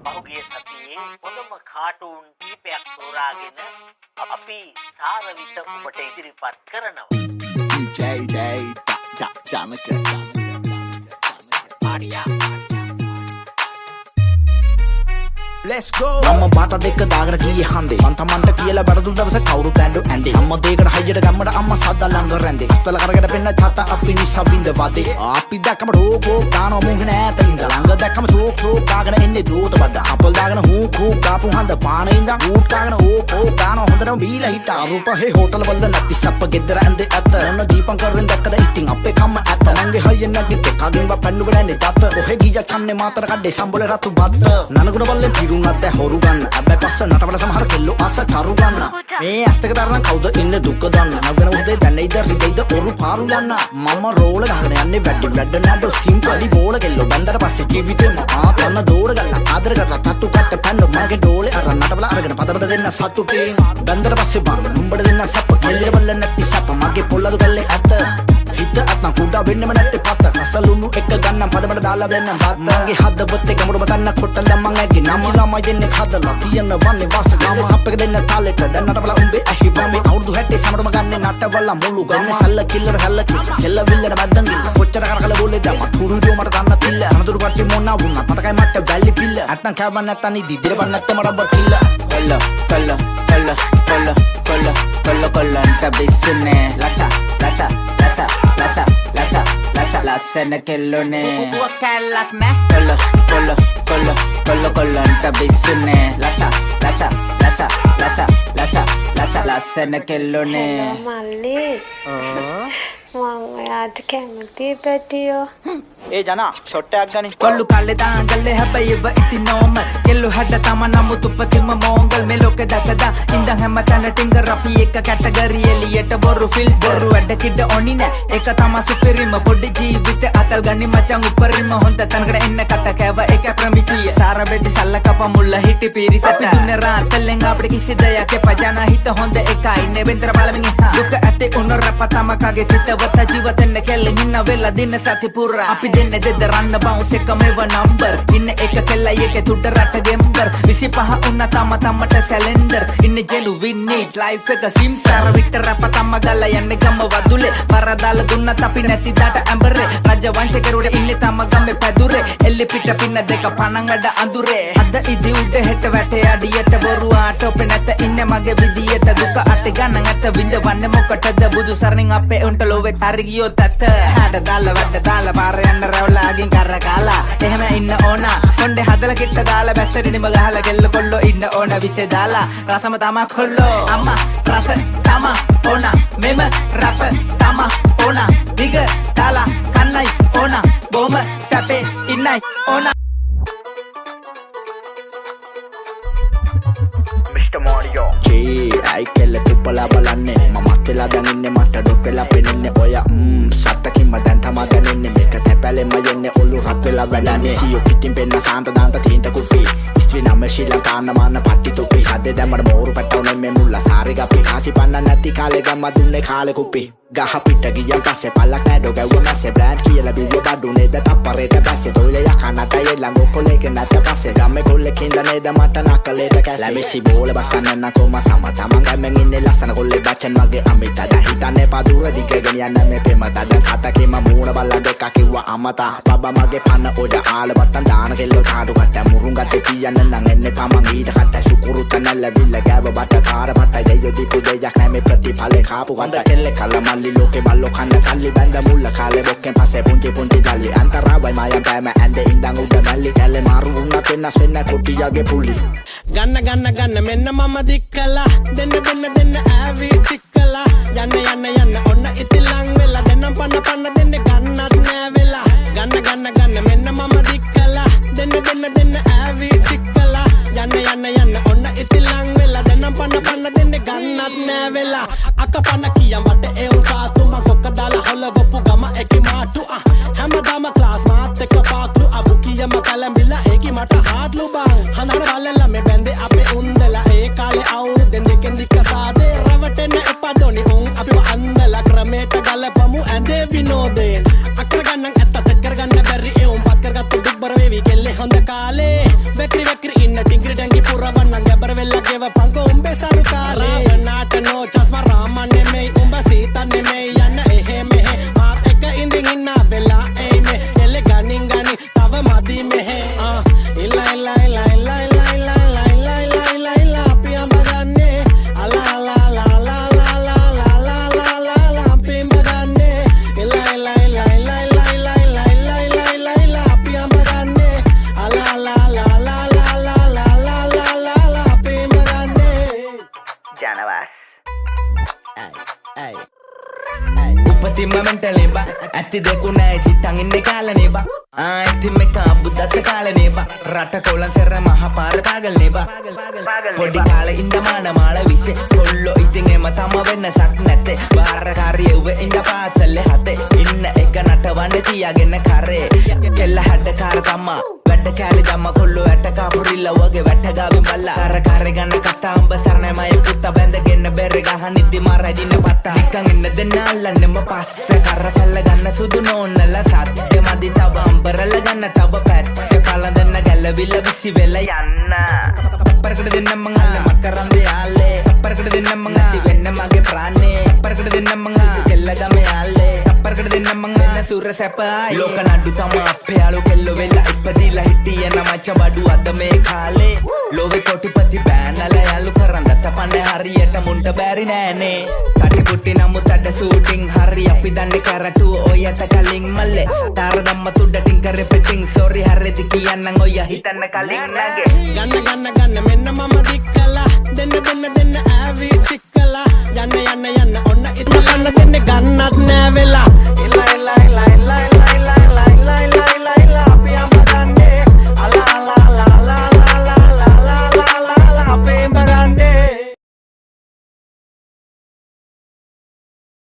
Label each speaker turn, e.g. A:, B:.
A: පහුගිය සතියේ හොඳම කාටූන් කීපයක් තෝරාගෙන අපි සාරවිත ඔබට ඉදිරිපත් කරනවා.
B: Let's go. අම්ම බාට දෙක දාගෙන ගියේ හන්දේ. මං තමන්ට කියලා බඩදු දවස කවුරු තැඬු ඇඬේ. අම්ම දෙයකට හයියට ගම්මඩ අම්මා සද්දා ළඟ රැඳේ. අත්තල කරගෙන පෙන්න තාත්තා අපි නිසා බින්ද වදේ. අපි දැක්කම රෝකෝ දාන මොහුන ඈතින්ද. ළඟ දැක්කම සෝක් කාගෙන එන්නේ දෝත බද්ද. අපල් දාගෙන හූ ගාපු හන්ද පානේ ඉඳන් ඌට් කාගෙන ඕ දාන හොඳටම බීලා හිටා. රූපහේ හෝටල් වල නැති සප්ප ගෙදර ඇඳේ ඇත. ඔන්න දීපං කරෙන් දැක්කද ඉතින් අපේ කම්ම ඇත. මංගේ හයියෙන් නැගිට කගෙන් පන්නු ගන්නේ තාත්ත. ඔහෙ ගිජක් කන්නේ මාතර කඩේ සම්බොලේ රතු බද්ද. නනගුණ බල්ලෙන් පිරුණත් හොරු ගන්න. අබ්බැ පස්ස නටවල සමහර කෙල්ලෝ අස කරු ගන්න. මේ ඇස්තක තරණ කවුද ඉන්නේ දුක දන්න. නවන උදේ දැනෙයිද රිදෙයිද ඔරු පාරු යන්න. මම රෝල ගහගෙන යන්නේ වැඩ නඩ සිම්පලි බෝල කෙල්ලෝ බන්දර පස්සේ ජීවිතේ ආතන දෝඩ ගන්න. ආදර කරලා තට්ටු කට්ට පැන්න මගේ ඩෝලේ අර නටවල අරගෙන පදවල දෙන්න සතුටින්. බන්දර පස්සේ බං නුඹට දෙන්න සප්ප කෙල්ලේ බල්ල නැති සප්ප මගේ පොල්ලදු කල්ලේ ඇත. හිත අත්නම් කුඩා වෙන්නම නැත්තේ පත්ත. කසලුණු එක ගන්නම් පදමඩ දාලා වෙන්නම් බත්. මගේ හදවතේ ගමුඩ බතන්න කොට්ටල මං ඇගි නම ළමයි දෙන්නේ හදලා තියන වන්නේ වාස ගාම සප් එක දෙන්න තාලෙට දැන් නටවල උඹේ ඇහි බම්මේ අවුරුදු 60 සමරම ගන්නේ නටවල මුළු ගන්නේ සල්ල කිල්ලර සල්ල කෙල්ල විල්ලන බද්දන් ගිල්ල කොච්චර කරකල බෝලේ දැම්ම තුරුඩියෝ මට ගන්න තිල්ල අනතුරු පට්ටි මොන්නා වුණා මතකයි මට වැලි පිල්ල නැත්තම් කෑවන් නැත්තම් නිදි දිරපන් නැත්තම් රබර් කිල්ල කොල්ලන්ට බිස්සුනේ ලස්සන කෙල්ලෝනේ පුපුව කැල්ලක් නෑ කොල්ලන්ට බිස්සුනේ ලස්සන කෙල්ලෝනේ
C: මල්ලි මං ඔයාට කැමතියි පැටියෝ
B: ඒ ජනා ෂොට් එකක් ගනි
D: කොල්ලු කල්ලේ දාංගල්ලේ හැබැයි ඉව ඉතින් නෝමල් කෙල්ලු හැඩ තම නමුත් උපතින්ම මෝංගල් මේ ලෝකෙ දැකදා ඉඳන් හැම තැන ටින්ගර් අපි එක කැටගරි එලියට බොරු ෆිල් බොරු වැඩ කිඩ ඔනි නෑ ඒක තමයි සුපිරිම පොඩි ජීවිත අතල් ගනි මචං උපරිම හොඳ තැනකට එන්න කට කෑව ඒක ප්‍රමිතිය සාර බෙදි සල්ල කප මුල්ල හිටි පිරිස අපි දුන්න රාතලෙන් අපිට කිසි දෙයක් එපජන හිත හොඳ එකයි නේ වෙන්දර බලමින් එහා දුක ඇති උන රප තම කගේ තිතවත ජීවිතෙන් කෙල්ලෙන් ඉන්න වෙලා දින සති පුරා අපි දෙන්න දෙද රන්න බවුන්ස් එක මේව නම්බර් ඉන්න එක කෙල්ලයි එක තුඩ රට ගෙම්බර් 25 උන්න තමට සැලෙන්ඩර් ඉන්න ජෙලු වින්නීට් ලයිෆ් එක සිම්සාර විතර රප තම ගල යන්නේ ගම වදුලේ පරදාල දුන්නත් අපි නැති දාට ඇඹරේ රජ වංශකරුඩ ඉන්නේ තම ගමේ පැදුරේ එල්ලි පිට පින්න දෙක පණංගඩ අඳුරේ අද ඉදි උඩ හෙට වැටේ අඩියට බොරු ආටෝපේ නැත ඉන්නේ මගේ විදියට දුක අට ගණන් ඇත විඳවන්නේ මොකටද බුදු සරණින් අපේ උන්ට ලෝවේ හරි ගියොත් ඇත හැඩ දාලා වැඩ දාලා පාර යන්න රවලාගෙන් කරකාලා එහෙම ඉන්න ඕන කොණ්ඩේ හදලා කිට්ට දාලා බැස්සරිනිම ගහලා කෙල්ල කොල්ලෝ ඉන්න ඕන විසේ දාලා රසම තමා කොල්ලෝ අම්මා රස තමා ඕන මෙම රප තමා ඕන දිග දාලා කන්නයි ඕන බොම සැපේ ඉන්නයි ඕන
B: Mr. Mario ai කෙල්ල පිප්පලා බලන්නේ මමත් වෙලා දැනින්නේ මට ඩොක් වෙලා පෙනින්නේ ඔය සත්තකින්ම දැන් තමා දැනෙන්නේ මේක තැපැලෙම යන්නේ ඔලු රත් වෙලා වැඩන්නේ සියෝ පිටින් පෙන්න සාන්ත දාන්ත තීන්ත කුපි ස්ත්‍රී නම ශ්‍රී ලංකාන මාන පට්ටි තොපි හදේ දැම්මඩ මෝරු පැටවුනේ මේ මුල්ලා සාරි ගපි කාසි පන්න නැති කාලේ ගම්ම දුන්නේ කාලේ කුපි ගහ පිට ගියන් පස්සේ පල්ලක් නැඩෝ ගැව්ව නැස්සේ බ්‍රෑන්ඩ් කියලා බියෝ බඩුනේ ද තප්පරේට පස්සේ තොයිල යකන කයේ ළඟ කොලේක නැත්ත පස්සේ ගම්මේ කොල්ලකින්ද නේද මට නකලේට කැසේ ලැබෙසි බෝල බසන්න නකොම සම තමන් ගම්මෙන් ඉන්නේ ලස්සන කොල්ලේ බච්චන් වගේ අමිත දැන් හිතන්නේ පදුර දිගගෙන යන්න මේ පෙමත දැන් සතකේම මූණ බල්ලා දෙක කිව්වා අමතා බබා මගේ පන්න ඔඩ ආල වට්ටන් දාන කෙල්ලෝ කාඩු කට මුරුන් ගත්තේ තියන්න නම් එන්නේ පමන් ඊට කට සුකුරු තනල්ල විල්ල ගෑව බට කාර මට දෙයෝ දීපු දෙයක් නැමේ ප්‍රතිඵලේ කාපු වන්ද කෙල්ලේ කලමල්ලි ලෝකේ බල්ලෝ කන්න කල්ලි බැඳ මුල්ල කාලේ බොක්කෙන් පස්සේ පුංචි ගල්ලි අන්තරාවයි මායම් පෑම ඇඳේ ඉඳන් උඩ මල්ලි කැලේ මාරු වුණත් එන්නස් වෙන්න කොටියගේ පුලි
E: ගන්න මෙන්න මම දික්කලා දෙන්න ඈවි සික්කලා යන්න ඔන්න ඉතිලං වෙලා දෙන්නම් පන්න දෙන්න ගන්නත් නෑ වෙලා ගන්න මෙන්න මම දික්කලා දෙන්න ඈවි සික්කලා යන්න ඔන්න ඉතිලං වෙලා දෙන්නම් පන්න දෙන්න ගන්නත් නෑ වෙලා අකපන්න කියම් වට එවුන් සාතුම කොක්ක දාලා හොලවපු ගම එකි මාටු හැමදාම ක්ලාස් මාත් එක්ක පාක්ලු අබු කියම කලඹිලා ඒකි මට හාඩ්ලු බං හඳන බලලා මේ බැඳේ අපේ උන්දලා ඒ කාලේ අවුරුද්දෙන් දෙකෙන් දික්ක සාදේ රවටෙන්න එපා දොනි උන් අපිව අන්දලා ක්‍රමයට ගලපමු ඇඳේ විනෝදේ අක්කර ගන්නන් ඇත්ත තෙත් කරගන්න බැරි ඒ උන් පත් කරගත්තු දුක් බර වේ හොඳ කාලේ වෙක්‍රි වෙක්‍රි ඉන්න ටිංග්‍රි ටැංගි පුරවන්න ගැබර වෙල්ලා ගෙව පංකෝ උඹේ සරු කාලේ රාවනාට නෝ චස්ම රාමන් නෙමෙයි උඹ සීතන් නෙමෙයි යන්න එහෙ මෙහෙ මාත් එක ඉඳින් ඉන්න වෙලා එයි මේ එල්ලේ ගනින් ගනි තව මදි මෙහෙ ඉල්ලා ඉල්ලා ඉල්ලා ඉල්ලා ඉල්ලා ඉල්ලා ඉල්ලා ඉල්ලා ඉල්ලා ඉල්ලා අපි අඹ ගන්නේ අලා අලා අලා අලා අලා අලා අලා අලා අලා අපි අඹ ගන්නේ ඉල්ලා ඉල්ලා ඉල්ලා ඉල්ලා ඉල්ලා ඉල්ලා ඉල්ලා ඉල්ලා ඉල්ලා ඉල්ලා අපි අඹ ගන්නේ අලා අලා අලා අලා අලා අලා අලා අලා අලා අපි අඹ ගන්නේ
D: ජනවාස් උපතින්ම මෙන්ටලේ බා ඇති දෙකු නෑ චිත්තන් ඉන්නේ කාලනේ බා ඉතින් මේක අබුදස්ස කාලනේ බා රට කොලන් සෙර මහ පාර කාගල්නේ බා පොඩි කාලේ ඉඳ මාන විසේ කොල්ලෝ ඉතින් එම තම වෙන්නසක් නැත්තේ බාරකාරිය උව ඉඳ පාසලේ හතේ ඉන්න එක නටවන්නේ තියාගෙන කරේ කෙල්ල හැඩ කාර තමා වැඩ කැලි දම කොල්ලෝ ඇට කාපුරිල්ල වගේ වැට ගාවින් බල්ලා කර ගන්න කතා උඹ සරණයි මයි පුත්ත බැඳගෙන බෙරේ ගහන ඉදි මරදින පත්තා නිකන් ඉන්න දෙන්න අල්ලන්නෙම පස්සේ කර කල්ල ගන්න සුදු නෝන්නල සත්‍ය මදි තව අම්බරල ගන්න තව පැත්ත කලඳන්න ගැලවිල විසි වෙලා යන්න අපරකට දෙන්න මං අල්ල මකරන්ද යාලේ අපරකට දෙන්න මං ඇති වෙන්න මගේ ප්‍රාණේ අපරකට දෙන්න මං කෙල්ල ගම යාලේ අපරකට දෙන්න මං වෙන සුර සැපයි ලෝක නඩු තම අපේ යාලෝ කෙල්ලෝ වෙලා ඉපදිලා හිටියන මච බඩු අද මේ කාලේ ලෝවේ කොටිපති බෑනල යාලු කරන් දත පන්නේ හරියට මුන්ට බැරි නෑනේ කටි පුටි නමුත් අඩ ෂූටින් හරි අපි දන්නේ කරටුව ඔයට කලින් මල්ලේ තාර දම්ම තුඩටින් කරේ පිටින් සෝරි හරිද කියන්නම් ඔය හිතන්න කලින් නගේ
E: ගන්න මෙන්න මම දික්කලා දෙන්න ආවි සික්කලා යන්න ඔන්න ඉතින් ගන්න දෙන්න ගන්නත් නෑ වෙලා ඉල්ලා ඉල්ලා ඉල්ලා ඉල්ලා